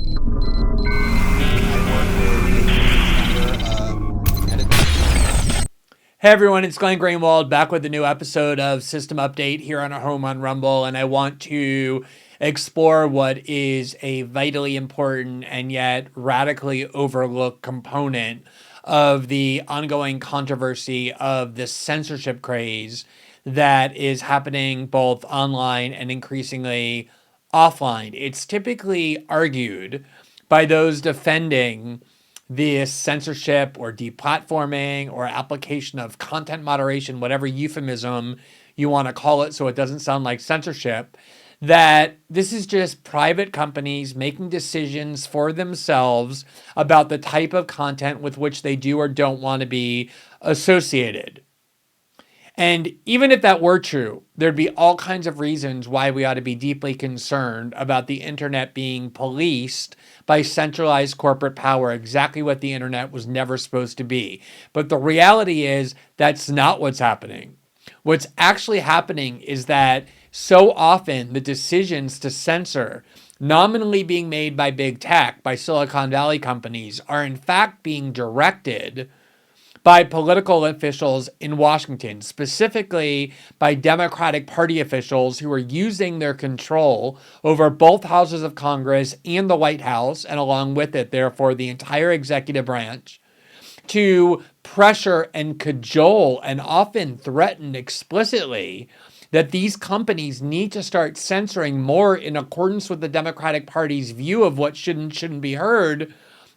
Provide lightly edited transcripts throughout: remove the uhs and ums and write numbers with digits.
Hey everyone, it's Glenn Greenwald back with a new episode of System Update here on our home on Rumble, and I want to explore what is a vitally important and yet radically overlooked component of the ongoing controversy of the censorship craze that is happening both online and increasingly offline. It's typically argued by those defending this censorship or deplatforming or application of content moderation, whatever euphemism you want to call it so it doesn't sound like censorship, that this is just private companies making decisions for themselves about the type of content with which they do or don't want to be associated. And even if that were true, there'd be all kinds of reasons why we ought to be deeply concerned about the internet being policed by centralized corporate power, exactly what the internet was never supposed to be. But the reality is that's not what's happening. What's actually happening is that so often the decisions to censor nominally being made by big tech, by Silicon Valley companies, are in fact being directed by political officials in Washington, specifically by Democratic Party officials who are using their control over both houses of Congress and the White House, and along with it, therefore, the entire executive branch, to pressure and cajole and often threaten explicitly that these companies need to start censoring more in accordance with the Democratic Party's view of what should and shouldn't be heard,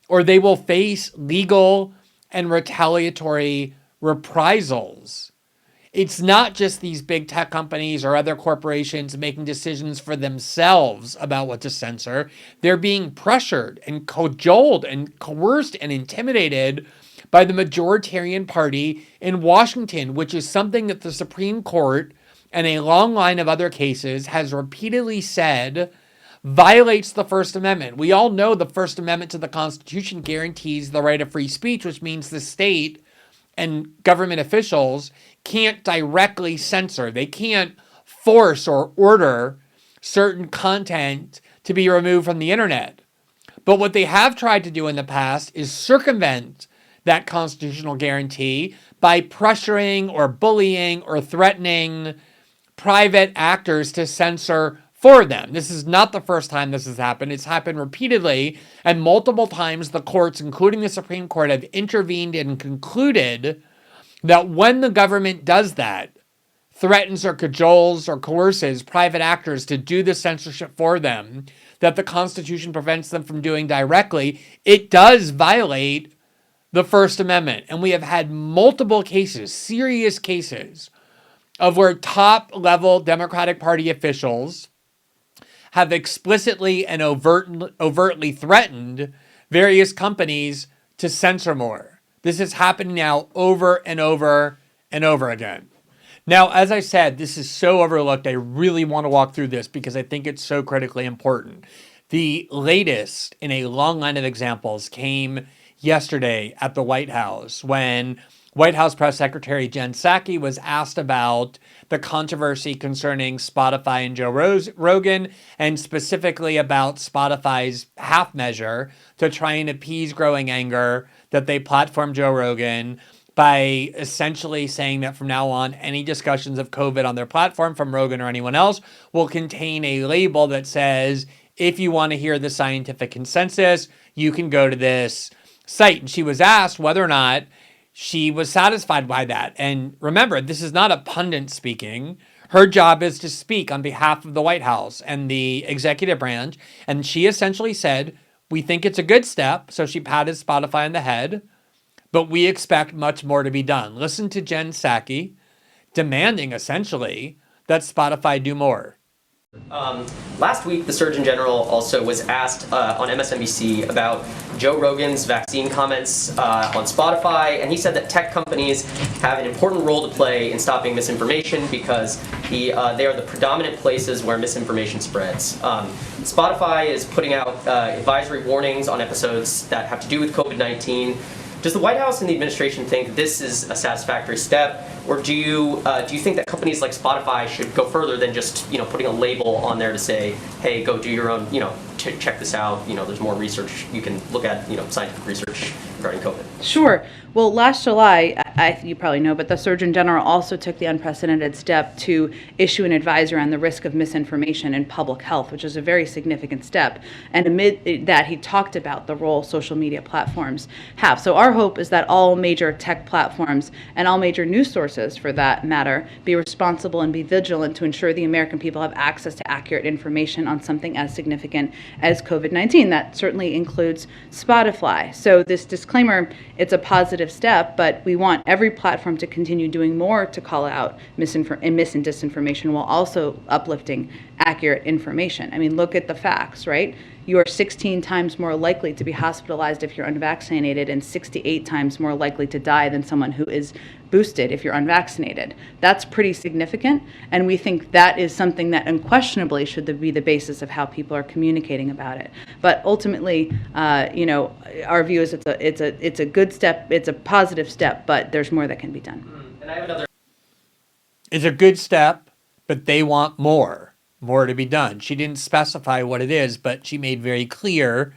or they will face legal and retaliatory reprisals. It's not just these big tech companies or other corporations making decisions for themselves about what to censor. They're being pressured and cajoled and coerced and intimidated by the majoritarian party in Washington, which is something that the Supreme Court and a long line of other cases has repeatedly said violates the First Amendment. We all know the First Amendment to the Constitution guarantees the right of free speech, which means the state and government officials can't directly censor. They can't force or order certain content to be removed from the internet. But what they have tried to do in the past is circumvent that constitutional guarantee by pressuring or bullying or threatening private actors to censor for them. This is not the first time this has happened. It's happened repeatedly, and multiple times the courts, including the Supreme Court, have intervened and concluded that when the government does that, threatens or cajoles or coerces private actors to do the censorship for them, that the Constitution prevents them from doing directly, it does violate the First Amendment. And we have had multiple cases, serious cases, of where top-level Democratic Party officials have explicitly and overtly threatened various companies to censor more. This is happening now over and over and over again. Now, as I said, this is so overlooked. I really want to walk through this because I think it's so critically important. The latest in a long line of examples came yesterday at the White House when White House Press Secretary Jen Psaki was asked about the controversy concerning Spotify and Joe Rogan, and specifically about Spotify's half measure to try and appease growing anger that they platformed Joe Rogan by essentially saying that from now on, any discussions of COVID on their platform from Rogan or anyone else will contain a label that says, if you want to hear the scientific consensus, you can go to this site. And she was asked whether or not she was satisfied by that. And remember, this is not a pundit speaking. Her job is to speak on behalf of the White House and the executive branch. And she essentially said, we think it's a good step. So she patted Spotify on the head, but we expect much more to be done. Listen to Jen Psaki demanding essentially that Spotify do more. Last week, the Surgeon General also was asked on MSNBC about Joe Rogan's vaccine comments on Spotify, and he said that tech companies have an important role to play in stopping misinformation because they are the predominant places where misinformation spreads. Spotify is putting out advisory warnings on episodes that have to do with COVID-19. Does the White House and the administration think this is a satisfactory step, or do you think that companies like Spotify should go further than just putting a label on there to say, hey, go do your own check this out. There's more research you can look at. Scientific research regarding COVID. Sure. Well, last July, you probably know, but the Surgeon General also took the unprecedented step to issue an advisory on the risk of misinformation in public health, which is a very significant step. And amid that, he talked about the role social media platforms have. So our hope is that all major tech platforms and all major news sources, for that matter, be responsible and be vigilant to ensure the American people have access to accurate information on something as significant as COVID-19. That certainly includes Spotify. So this disclaimer, it's a positive step, but we want every platform to continue doing more to call out mis and disinformation while also uplifting accurate information. I mean, look at the facts, right? You are 16 times more likely to be hospitalized if you're unvaccinated and 68 times more likely to die than someone who is boosted if you're unvaccinated. That's pretty significant, and we think that is something that unquestionably should be the basis of how people are communicating about it. But ultimately, our view is it's a good step, it's a positive step, but there's more that can be done. And I have another. It's a good step, but they want more to be done. She didn't specify what it is, but she made very clear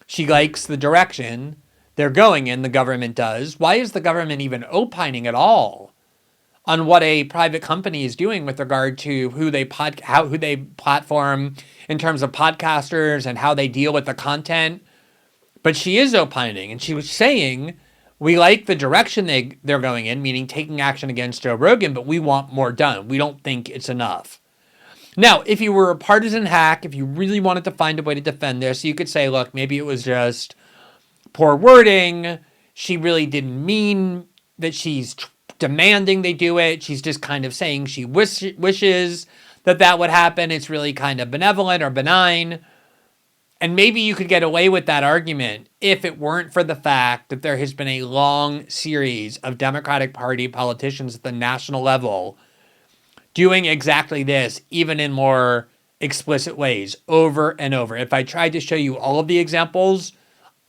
she likes the direction they're going in, the government does. Why is the government even opining at all on what a private company is doing with regard to who they platform in terms of podcasters and how they deal with the content? But she is opining, and she was saying, we like the direction they're going in, meaning taking action against Joe Rogan, but we want more done. We don't think it's enough. Now, if you were a partisan hack, if you really wanted to find a way to defend this, you could say, look, maybe it was just poor wording. She really didn't mean that she's demanding they do it. She's just kind of saying she wishes that would happen. It's really kind of benevolent or benign. And maybe you could get away with that argument if it weren't for the fact that there has been a long series of Democratic Party politicians at the national level doing exactly this, even in more explicit ways, over and over. If I tried to show you all of the examples,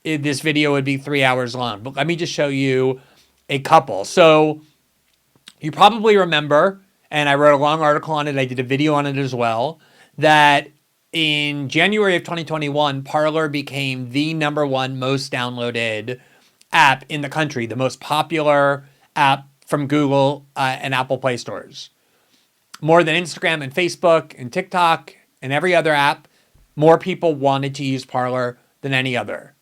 this video would be 3 hours long. But let me just show you a couple. So you probably remember, and I wrote a long article on it, I did a video on it as well, that in January of 2021, Parler became the #1 most downloaded app in the country, the most popular app from Google and Apple Play stores. More than Instagram and Facebook and TikTok and every other app, more people wanted to use Parler than any other.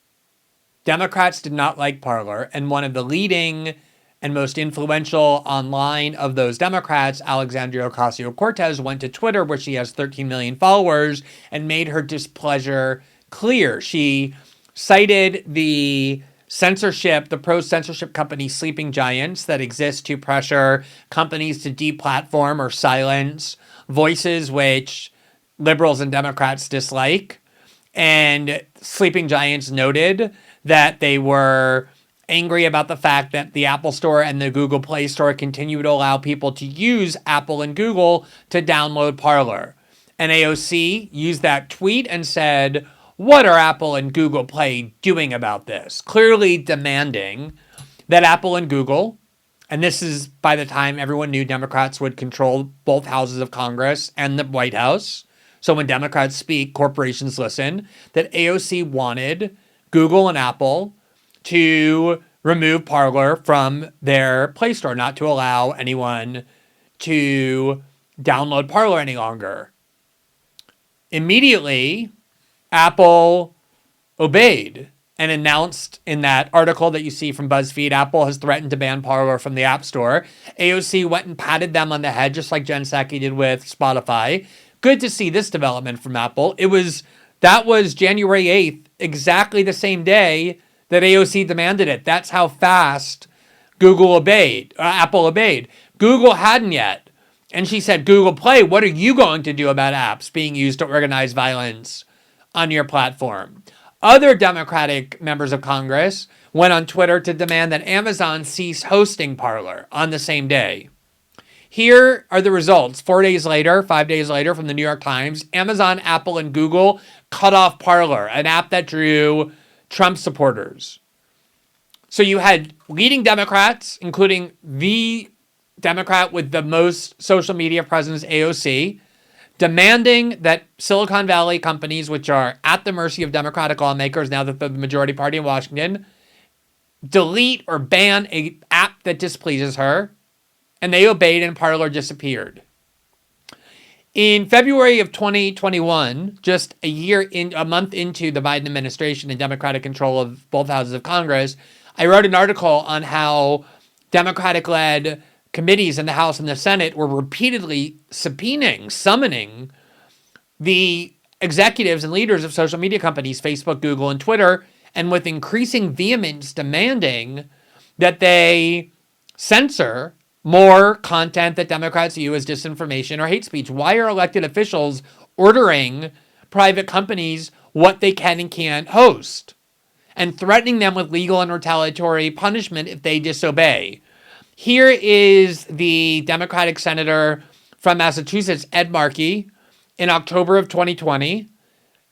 Democrats did not like Parler, and one of the leading and most influential online of those Democrats, Alexandria Ocasio-Cortez, went to Twitter, where she has 13 million followers, and made her displeasure clear. She cited the pro-censorship company Sleeping Giants that exists to pressure companies to deplatform or silence voices which liberals and Democrats dislike. And Sleeping Giants noted that they were angry about the fact that the Apple Store and the Google Play Store continue to allow people to use Apple and Google to download Parler. And AOC used that tweet and said, what are Apple and Google Play doing about this? Clearly demanding that Apple and Google, and this is by the time everyone knew Democrats would control both houses of Congress and the White House. So when Democrats speak, corporations listen, that AOC wanted Google and Apple to remove Parler from their Play Store, not to allow anyone to download Parler any longer. Immediately, Apple obeyed and announced in that article that you see from BuzzFeed, Apple has threatened to ban Parler from the App Store. AOC went and patted them on the head, just like Jen Psaki did with Spotify. Good to see this development from Apple. That was January 8th, exactly the same day that AOC demanded it. That's how fast Apple obeyed. Google hadn't yet. And she said, Google Play, what are you going to do about apps being used to organize violence on your platform? Other Democratic members of Congress went on Twitter to demand that Amazon cease hosting Parler on the same day. Here are the results. 5 days later, from the New York Times, Amazon, Apple, and Google cut off Parler, an app that drew Trump supporters. So you had leading Democrats, including the Democrat with the most social media presence, AOC, demanding that Silicon Valley companies, which are at the mercy of Democratic lawmakers now that they're the majority party in Washington, delete or ban an app that displeases her. And they obeyed, and Parler disappeared. In February of 2021, just a month into the Biden administration and Democratic control of both houses of Congress, I wrote an article on how Democratic-led committees in the House and the Senate were repeatedly summoning the executives and leaders of social media companies, Facebook, Google, and Twitter, and with increasing vehemence demanding that they censor more content that Democrats view as disinformation or hate speech. Why are elected officials ordering private companies what they can and can't host and threatening them with legal and retaliatory punishment if they disobey? Here is the Democratic senator from Massachusetts, Ed Markey, in October of 2020,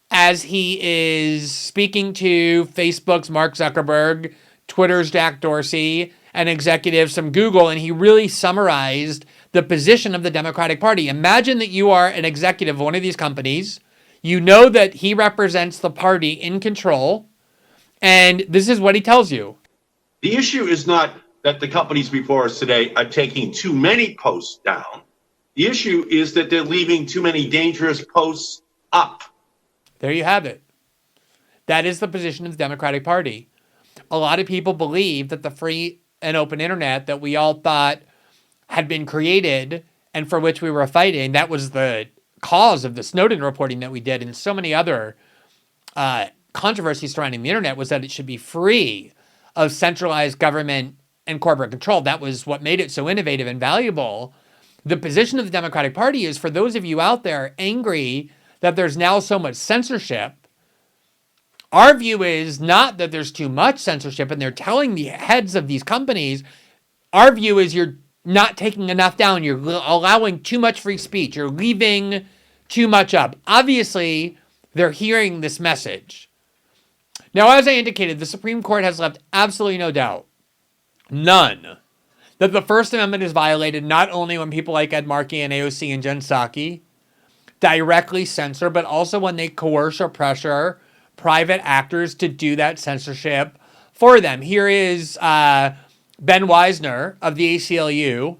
as he is speaking to Facebook's Mark Zuckerberg, Twitter's Jack Dorsey, and executives from Google, and he really summarized the position of the Democratic Party. Imagine that you are an executive of one of these companies. You know that he represents the party in control, and this is what he tells you. The issue is not that the companies before us today are taking too many posts down. The issue is that they're leaving too many dangerous posts up. There you have it. That is the position of the Democratic Party. A lot of people believe that the free and open internet that we all thought had been created and for which we were fighting, that was the cause of the Snowden reporting that we did and so many other controversies surrounding the internet, was that it should be free of centralized government and corporate control. That was what made it so innovative and valuable. The position of the Democratic Party is, for those of you out there angry that there's now so much censorship, our view is not that there's too much censorship and they're telling the heads of these companies. Our view is you're not taking enough down. You're allowing too much free speech. You're leaving too much up. Obviously, they're hearing this message. Now, as I indicated, the Supreme Court has left absolutely no doubt, none, that the First Amendment is violated not only when people like Ed Markey and AOC and Jen Psaki directly censor, but also when they coerce or pressure private actors to do that censorship for them. Here is Ben Weisner of the ACLU,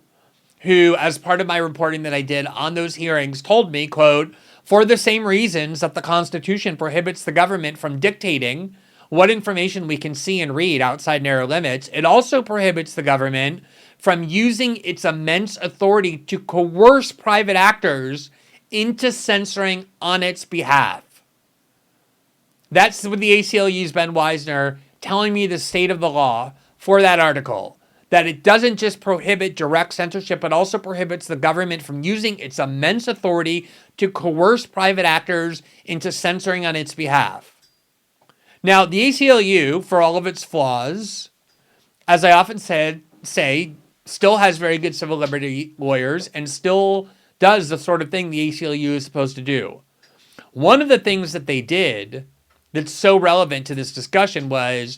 who, as part of my reporting that I did on those hearings, told me, quote, "For the same reasons that the Constitution prohibits the government from dictating what information we can see and read outside narrow limits, it also prohibits the government from using its immense authority to coerce private actors into censoring on its behalf." That's what the ACLU's Ben Weisner telling me the state of the law for that article, that it doesn't just prohibit direct censorship, but also prohibits the government from using its immense authority to coerce private actors into censoring on its behalf. Now, the ACLU, for all of its flaws, as I often say, still has very good civil liberty lawyers and still does the sort of thing the ACLU is supposed to do. One of the things that they did that's so relevant to this discussion was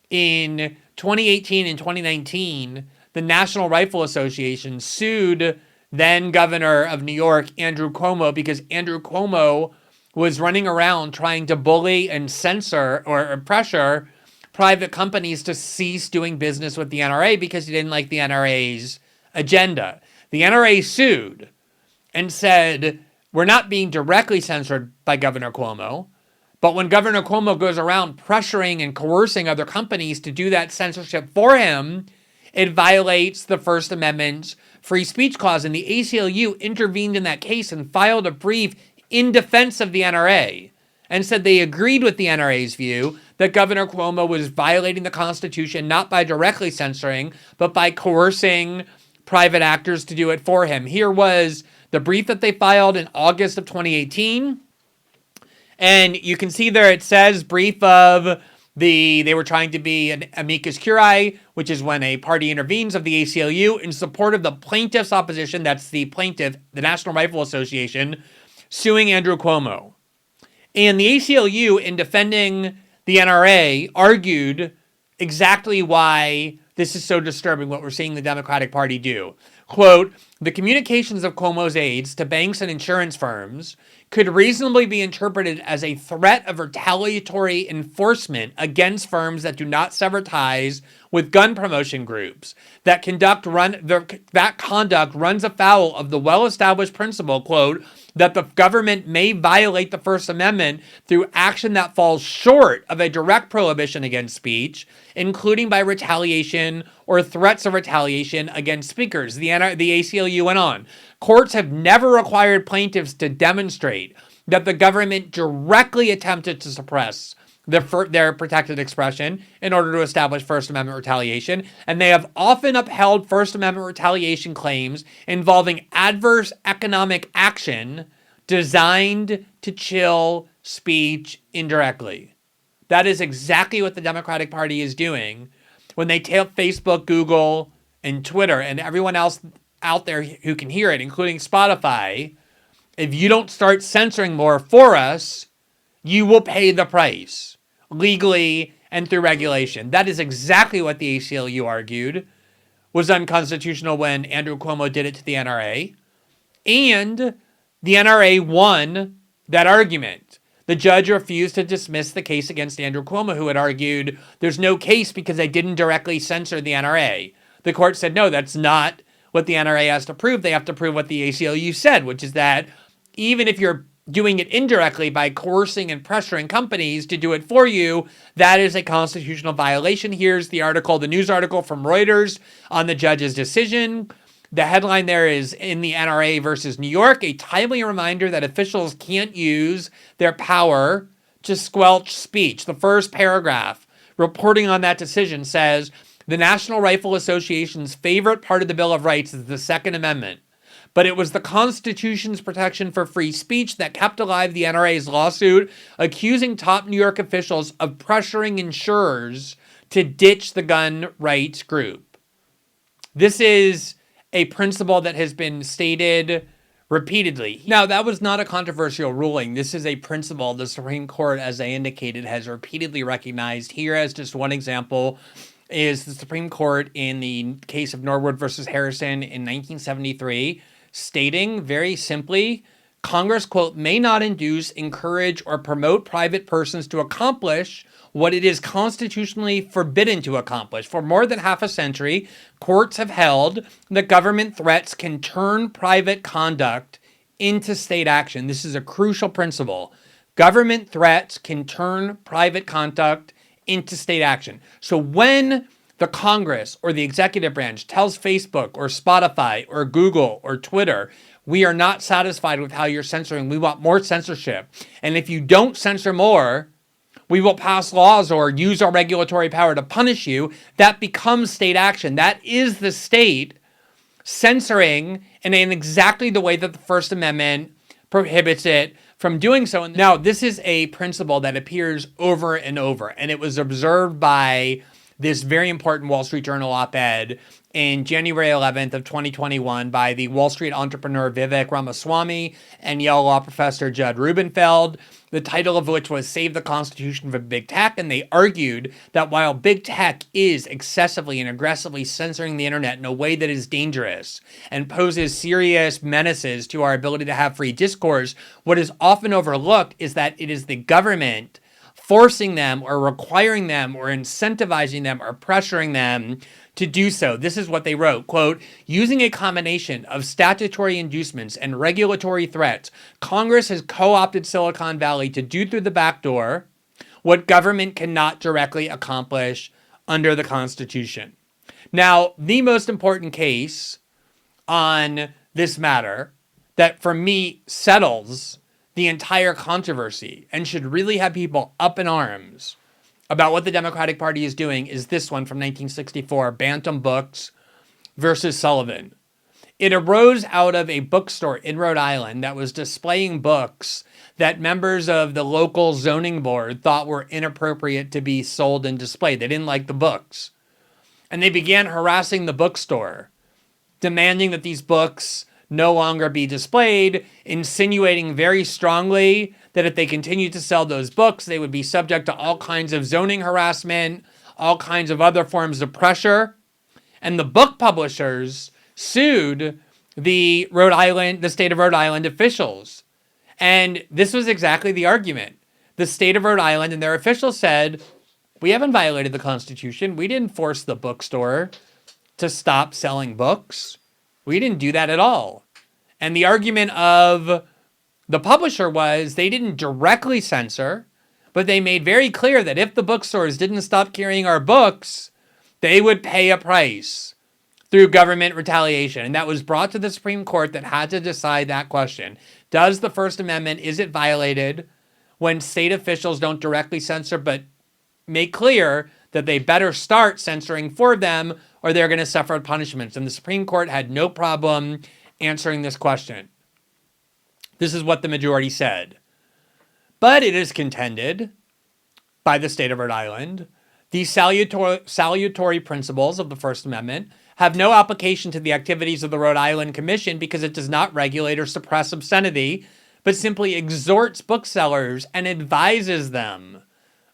in 2018 and 2019, the National Rifle Association sued then Governor of New York, Andrew Cuomo, because Andrew Cuomo was running around trying to bully and censor or pressure private companies to cease doing business with the NRA because he didn't like the NRA's agenda. The NRA sued and said, we're not being directly censored by Governor Cuomo, but when Governor Cuomo goes around pressuring and coercing other companies to do that censorship for him, it violates the First Amendment's free speech clause. And the ACLU intervened in that case and filed a brief in defense of the NRA and said they agreed with the NRA's view that Governor Cuomo was violating the Constitution not by directly censoring, but by coercing private actors to do it for him. Here was the brief that they filed in August of 2018. And you can see there it says brief of they were trying to be an amicus curiae, which is when a party intervenes of the ACLU in support of the plaintiff's opposition. That's the plaintiff, the National Rifle Association, suing Andrew Cuomo. And the ACLU, in defending the NRA, argued exactly why this is so disturbing, what we're seeing the Democratic Party do. quote, the communications of Cuomo's aides to banks and insurance firms could reasonably be interpreted as a threat of retaliatory enforcement against firms that do not sever ties with gun promotion groups. That conduct runs afoul of the well-established principle, quote, that the government may violate the First Amendment through action that falls short of a direct prohibition against speech, including by retaliation or threats of retaliation against speakers. The ACLU went on. Courts have never required plaintiffs to demonstrate that the government directly attempted to suppress their protected expression in order to establish First Amendment retaliation, and they have often upheld First Amendment retaliation claims involving adverse economic action designed to chill speech indirectly. That is exactly what the Democratic Party is doing when they tell Facebook, Google, and Twitter, and everyone else out there who can hear it, including Spotify, if you don't start censoring more for us, you will pay the price, legally and through regulation. That is exactly what the ACLU argued was unconstitutional when Andrew Cuomo did it to the NRA. And the NRA won that argument. The judge refused to dismiss the case against Andrew Cuomo, who had argued there's no case because they didn't directly censor the NRA. The court said, no, that's not what the NRA has to prove. They have to prove what the ACLU said, which is that even if you're doing it indirectly by coercing and pressuring companies to do it for you, that is a constitutional violation. Here's the article, the news article from Reuters on the judge's decision. The headline there is, in the NRA versus New York, a timely reminder that officials can't use their power to squelch speech. The first paragraph reporting on that decision says, the National Rifle Association's favorite part of the Bill of Rights is the Second Amendment. But it was the Constitution's protection for free speech that kept alive the NRA's lawsuit, accusing top New York officials of pressuring insurers to ditch the gun rights group. This is a principle that has been stated repeatedly. Now, that was not a controversial ruling. This is a principle the Supreme Court, as I indicated, has repeatedly recognized. Here, as just one example, is the Supreme Court in the case of Norwood versus Harrison in 1973, stating very simply, Congress, quote, may not induce, encourage, or promote private persons to accomplish what it is constitutionally forbidden to accomplish. For more than half a century, courts have held that government threats can turn private conduct into state action. This is a crucial principle. Government threats can turn private conduct into state action. So when the Congress or the executive branch tells Facebook or Spotify or Google or Twitter, we are not satisfied with how you're censoring, we want more censorship, and if you don't censor more, we will pass laws or use our regulatory power to punish you, that becomes state action. That is the state censoring in exactly the way that the First Amendment prohibits it from doing so. Now, this is a principle that appears over and over, and it was observed by this very important Wall Street Journal op-ed in January 11th of 2021 by the Wall Street entrepreneur Vivek Ramaswamy and Yale law professor Judd Rubenfeld, the title of which was Save the Constitution from Big Tech. And they argued that while big tech is excessively and aggressively censoring the internet in a way that is dangerous and poses serious menaces to our ability to have free discourse, what is often overlooked is that it is the government forcing them or requiring them or incentivizing them or pressuring them to do so. This is what they wrote, quote, using a combination of statutory inducements and regulatory threats, Congress has co-opted Silicon Valley to do through the back door what government cannot directly accomplish under the Constitution. Now, the most important case on this matter that for me settles the entire controversy and should really have people up in arms about what the Democratic Party is doing is this one from 1964, Bantam Books versus Sullivan. It arose out of a bookstore in Rhode Island that was displaying books that members of the local zoning board thought were inappropriate to be sold and displayed. They didn't like the books. And they began harassing the bookstore, demanding that these books no longer be displayed, insinuating very strongly that if they continued to sell those books, they would be subject to all kinds of zoning harassment, all kinds of other forms of pressure. And the book publishers sued the state of Rhode Island officials. And this was exactly the argument. The state of Rhode Island and their officials said, we haven't violated the Constitution. We didn't force the bookstore to stop selling books. We didn't do that at all. And the argument of the publisher was they didn't directly censor, but they made very clear that if the bookstores didn't stop carrying our books, they would pay a price through government retaliation. And that was brought to the Supreme Court that had to decide that question. Does the First Amendment, is it violated when state officials don't directly censor, but make clear that they better start censoring for them or they're going to suffer punishments? And the Supreme Court had no problem answering this question. This is what the majority said. But it is contended by the state of Rhode Island, these salutary principles of the First Amendment have no application to the activities of the Rhode Island Commission because it does not regulate or suppress obscenity, but simply exhorts booksellers and advises them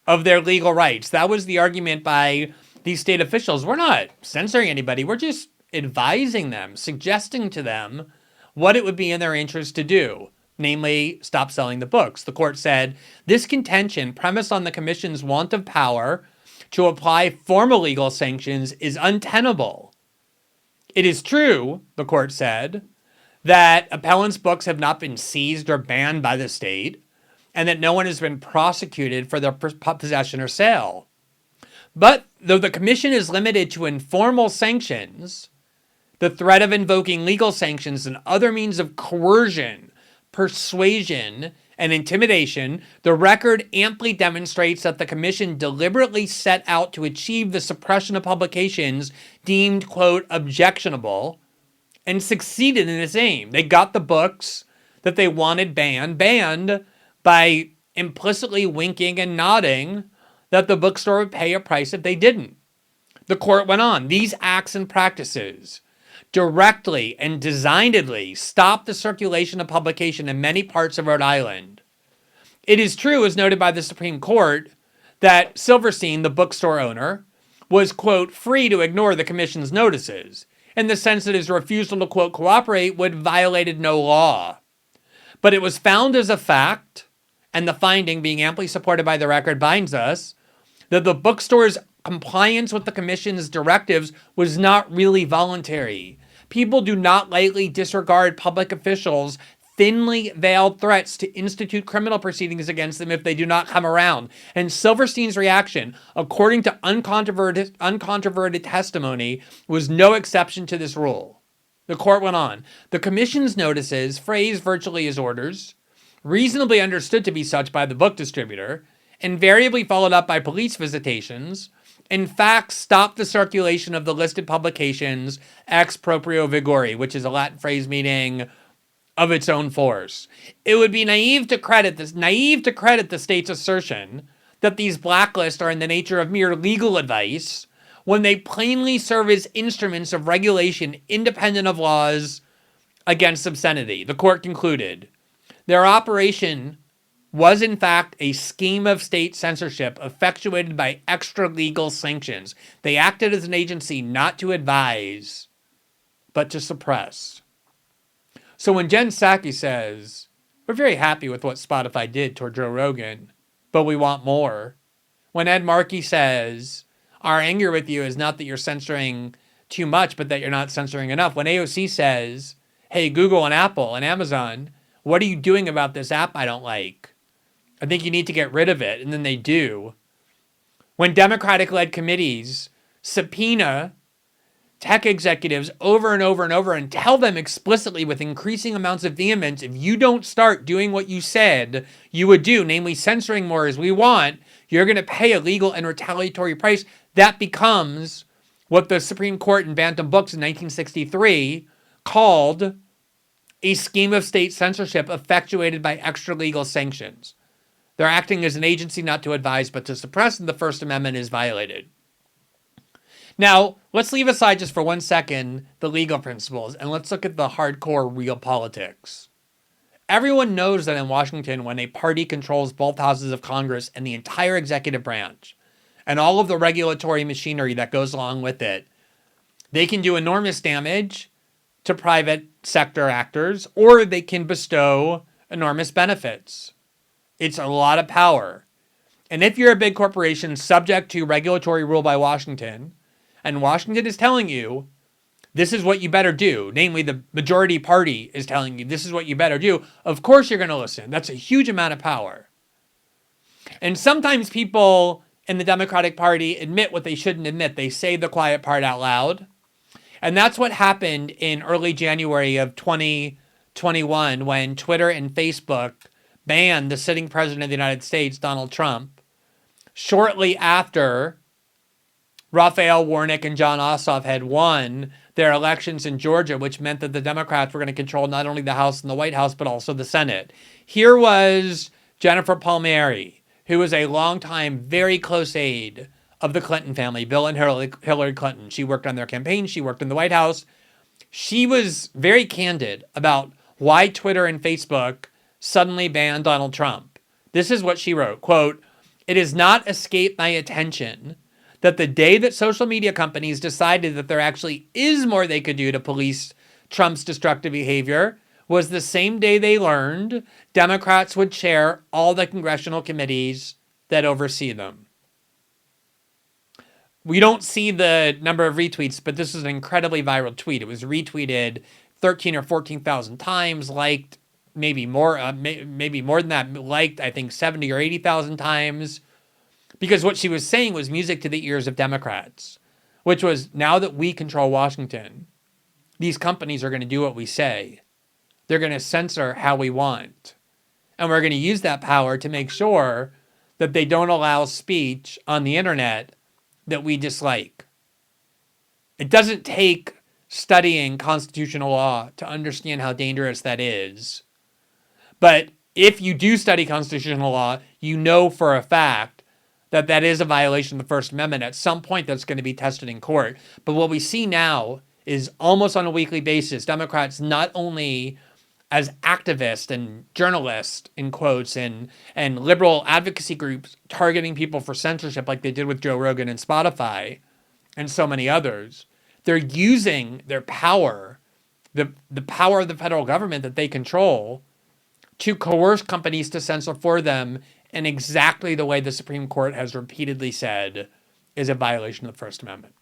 of their legal rights. That was the argument by these state officials. We're not censoring anybody. We're just advising them, suggesting to them what it would be in their interest to do, namely stop selling the books. The court said, this contention, premised on the commission's want of power to apply formal legal sanctions, is untenable. It is true, the court said, that appellants' books have not been seized or banned by the state, and that no one has been prosecuted for their possession or sale. But though the commission is limited to informal sanctions, the threat of invoking legal sanctions and other means of coercion, persuasion, and intimidation, the record amply demonstrates that the commission deliberately set out to achieve the suppression of publications deemed, quote, objectionable, and succeeded in its aim. They got the books that they wanted banned by implicitly winking and nodding that the bookstore would pay a price if they didn't. The court went on. These acts and practices directly and designedly stop the circulation of publication in many parts of Rhode Island. It is true, as noted by the Supreme Court, that Silverstein, the bookstore owner, was, quote, free to ignore the commission's notices, in the sense that his refusal to, quote, cooperate would have violated no law. But it was found as a fact, and the finding, being amply supported by the record, binds us, that the bookstore's compliance with the commission's directives was not really voluntary. People do not lightly disregard public officials' thinly veiled threats to institute criminal proceedings against them if they do not come around. And Silverstein's reaction, according to uncontroverted testimony, was no exception to this rule. The court went on. The commission's notices, phrased virtually as orders, reasonably understood to be such by the book distributor, invariably followed up by police visitations, in fact, stopped the circulation of the listed publications ex proprio vigore, which is a Latin phrase meaning of its own force. It would be naive to credit the state's assertion that these blacklists are in the nature of mere legal advice when they plainly serve as instruments of regulation independent of laws against obscenity. The court concluded, their operation was in fact a scheme of state censorship effectuated by extra-legal sanctions. They acted as an agency not to advise, but to suppress. So when Jen Psaki says, we're very happy with what Spotify did toward Joe Rogan, but we want more. When Ed Markey says, our anger with you is not that you're censoring too much, but that you're not censoring enough. When AOC says, hey, Google and Apple and Amazon, what are you doing about this app I don't like? I think you need to get rid of it. And then they do. When Democratic-led committees subpoena tech executives over and over and over and tell them explicitly with increasing amounts of vehemence, if you don't start doing what you said you would do, namely censoring more as we want, you're going to pay a legal and retaliatory price. That becomes what the Supreme Court in Bantam Books in 1963 called a scheme of state censorship effectuated by extra-legal sanctions. They're acting as an agency not to advise but to suppress, and the First Amendment is violated. Now, let's leave aside just for 1 second the legal principles, and let's look at the hardcore real politics. Everyone knows that in Washington, when a party controls both houses of Congress and the entire executive branch, and all of the regulatory machinery that goes along with it, they can do enormous damage to private sector actors, or they can bestow enormous benefits. It's a lot of power. And if you're a big corporation subject to regulatory rule by Washington, and Washington is telling you, this is what you better do, namely the majority party is telling you, this is what you better do, of course you're going to listen. That's a huge amount of power. And sometimes people in the Democratic Party admit what they shouldn't admit. They say the quiet part out loud. And that's what happened in early January of 2021 when Twitter and Facebook banned the sitting president of the United States, Donald Trump, shortly after Raphael Warnock and John Ossoff had won their elections in Georgia, which meant that the Democrats were going to control not only the House and the White House, but also the Senate. Here was Jennifer Palmieri, who was a longtime, very close aide of the Clinton family, Bill and Hillary Clinton. She worked on their campaign. She worked in the White House. She was very candid about why Twitter and Facebook suddenly banned Donald Trump. This is what she wrote, quote, "It has not escaped my attention that the day that social media companies decided that there actually is more they could do to police Trump's destructive behavior was the same day they learned Democrats would chair all the congressional committees that oversee them." We don't see the number of retweets, but this is an incredibly viral tweet. It was retweeted 13 or 14,000 times, liked maybe more than that, liked I think 70 or 80,000 times. Because what she was saying was music to the ears of Democrats, which was, now that we control Washington, these companies are going to do what we say. They're going to censor how we want. And we're going to use that power to make sure that they don't allow speech on the internet that we dislike. It doesn't take studying constitutional law to understand how dangerous that is. But if you do study constitutional law, you know for a fact that that is a violation of the First Amendment. At some point, that's going to be tested in court. But what we see now is almost on a weekly basis, Democrats not only as activists and journalists, in quotes, and liberal advocacy groups targeting people for censorship like they did with Joe Rogan and Spotify and so many others, they're using their power, the power of the federal government that they control, to coerce companies to censor for them in exactly the way the Supreme Court has repeatedly said is a violation of the First Amendment.